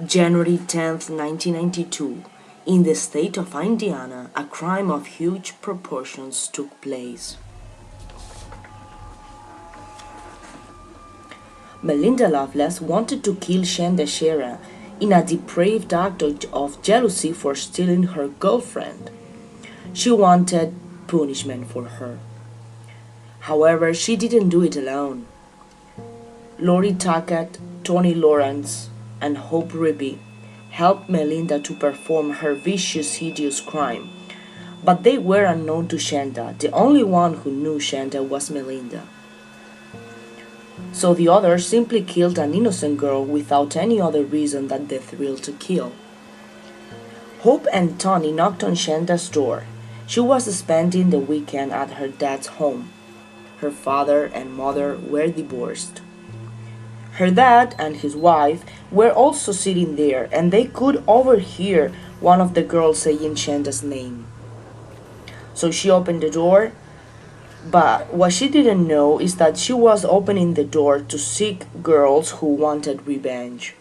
January 10th, 1992, in the state of Indiana, a crime of huge proportions took place. Melinda Loveless wanted to kill Shanda Sharer in a depraved act of jealousy for stealing her girlfriend. She wanted punishment for her. However, she didn't do it alone. Lori Tackett, Tony Lawrence, and Hope Ribby helped Melinda to perform her vicious, hideous crime. But they were unknown to Shanda. The only one who knew Shanda was Melinda. So the others simply killed an innocent girl without any other reason than the thrill to kill. Hope and Tony knocked on Shanda's door. She was spending the weekend at her dad's home. Her father and mother were divorced. Her dad and his wife were also sitting there, and they could overhear one of the girls saying Shanda's name. So she opened the door, but what she didn't know is that she was opening the door to seek girls who wanted revenge.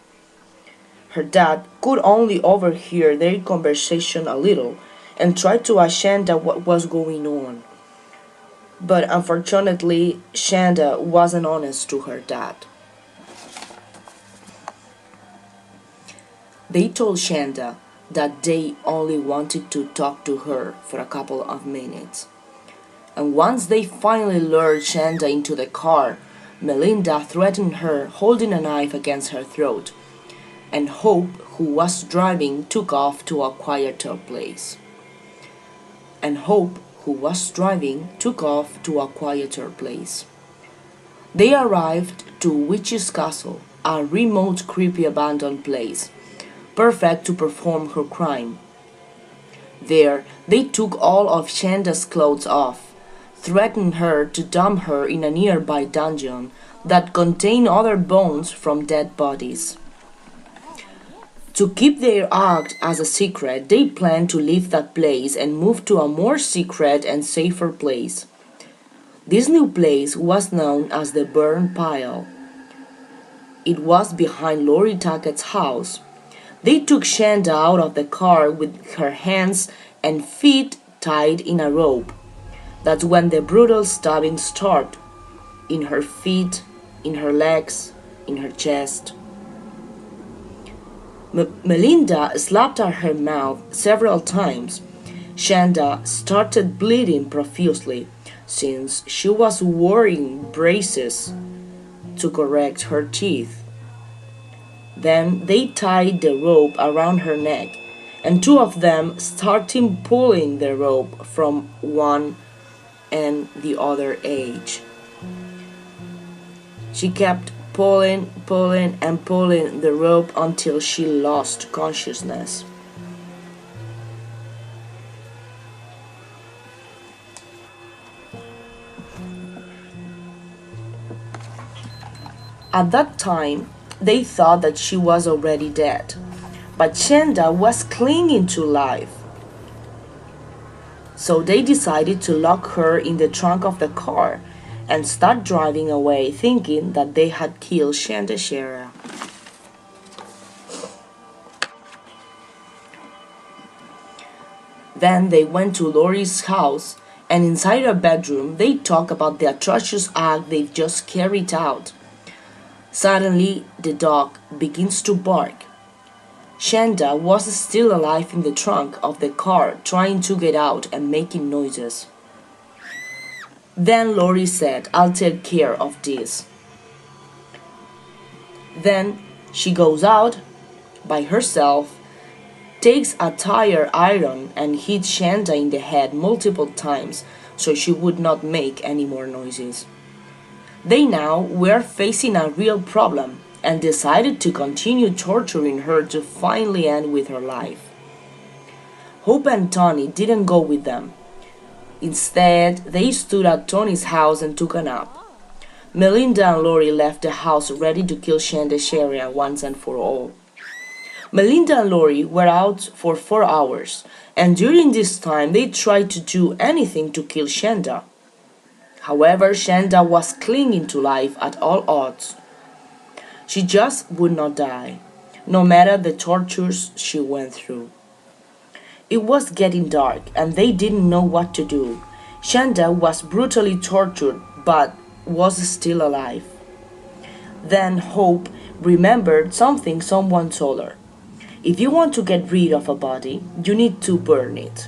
Her dad could only overhear their conversation a little and tried to ask Shanda what was going on. But unfortunately, Shanda wasn't honest to her dad. They told Shanda that they only wanted to talk to her for a couple of minutes. And once they finally lured Shanda into the car, Melinda threatened her, holding a knife against her throat, and Hope, who was driving, took off to a quieter place. They arrived to Witch's Castle, a remote, creepy, abandoned place, perfect to perform her crime. There, they took all of Shanda's clothes off, threatened her to dump her in a nearby dungeon that contained other bones from dead bodies. To keep their act as a secret, they planned to leave that place and move to a more secret and safer place. This new place was known as the Burn Pile. It was behind Lori Tackett's house. They took Shanda out of the car with her hands and feet tied in a rope. That's when the brutal stabbing started. In her feet, in her legs, in her chest. Melinda slapped at her mouth several times. Shanda started bleeding profusely since she was wearing braces to correct her teeth. Then they tied the rope around her neck, and two of them started pulling the rope from one and the other edge. She kept pulling the rope until she lost consciousness. At that time, they thought that she was already dead, but Shanda was clinging to life. So they decided to lock her in the trunk of the car and start driving away, thinking that they had killed Shanda Sharer. Then they went to Lori's house, and inside her bedroom they talked about the atrocious act they've just carried out. Suddenly, the dog begins to bark. Shanda was still alive in the trunk of the car, trying to get out and making noises. Then Lori said, "I'll take care of this." Then she goes out by herself, takes a tire iron and hits Shanda in the head multiple times so she would not make any more noises. They now were facing a real problem and decided to continue torturing her to finally end with her life. Hope and Tony didn't go with them. Instead, they stood at Tony's house and took a nap. Melinda and Lori left the house ready to kill Shanda Sharer once and for all. Melinda and Lori were out for 4 hours, and during this time they tried to do anything to kill Shanda. However, Shanda was clinging to life at all odds. She just would not die. no matter the tortures she went through. It was getting dark, and they didn't know what to do. Shanda was brutally tortured, but was still alive. Then Hope remembered something someone told her. If you want to get rid of a body, you need to burn it.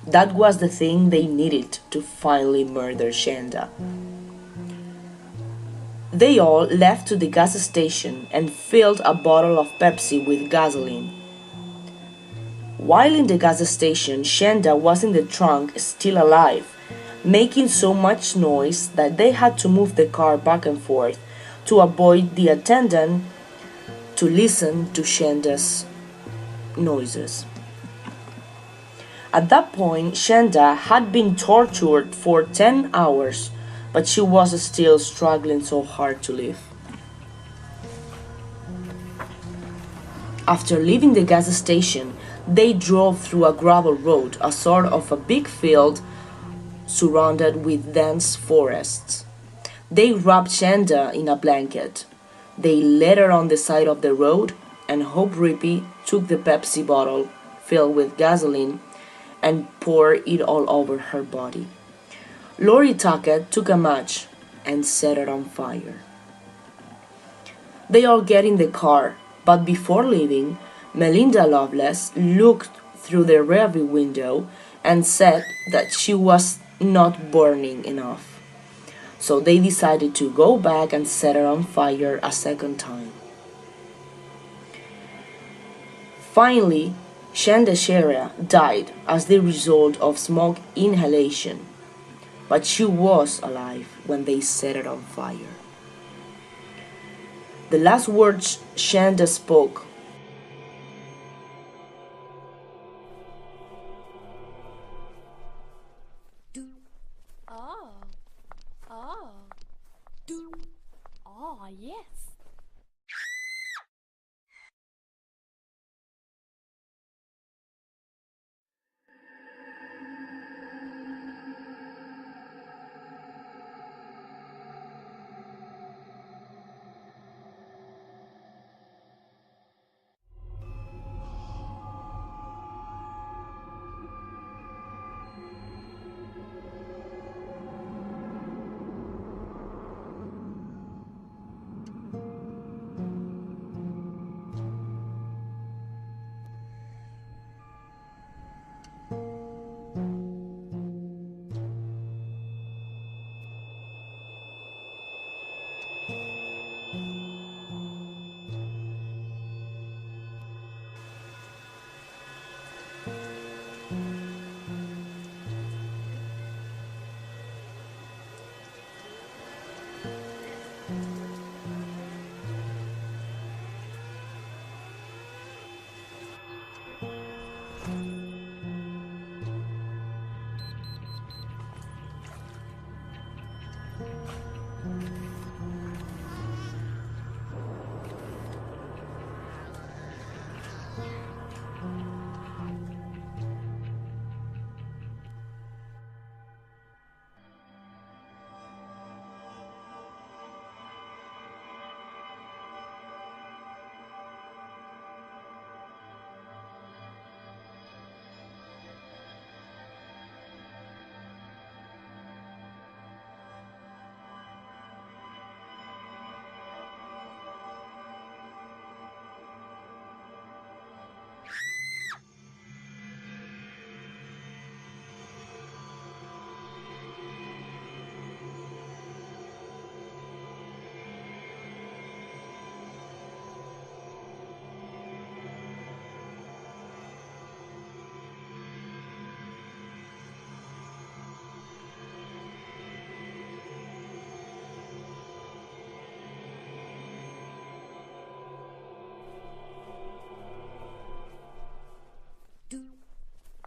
That was the thing they needed to finally murder Shanda. They all left to the gas station and filled a bottle of Pepsi with gasoline. While in the gas station, Shanda was in the trunk, still alive, making so much noise that they had to move the car back and forth to avoid the attendant to listen to Shanda's noises. At that point, Shanda had been tortured for 10 hours, but she was still struggling so hard to live. After leaving the gas station, they drove through a gravel road, a sort of a big field surrounded with dense forests. They wrapped Shanda in a blanket. They laid her on the side of the road, and Hope Rippey took the Pepsi bottle filled with gasoline and poured it all over her body. Lori Tuckett took a match and set it on fire. They all get in the car, but before leaving, Melinda Loveless looked through the rearview window and said that she was not burning enough. So they decided to go back and set her on fire a second time. Finally, Shanda Sharer died as the result of smoke inhalation, but she was alive when they set it on fire. The last words Shanda spoke Oh, oh, oh, yes.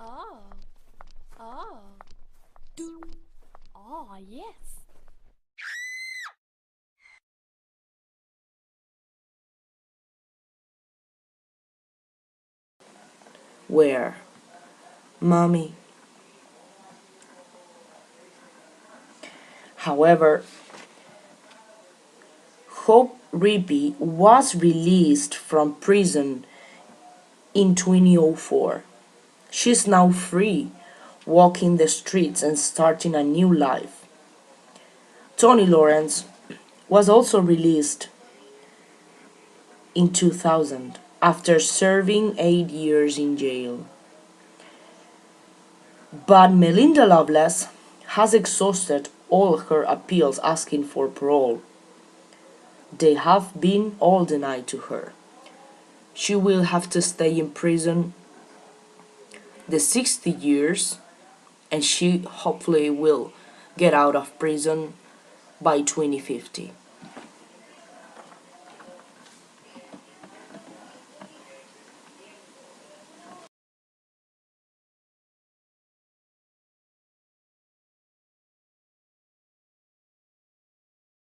Oh, oh, oh, yes. where, Mommy. However, Hope Rippey was released from prison in 2004. She's now free, walking the streets and starting a new life. Tony Lawrence was also released in 2000 after serving 8 years in jail. But Melinda Loveless has exhausted all her appeals asking for parole. They have been all denied to her. She will have to stay in prison the 60 years, and she hopefully will get out of prison by 2050.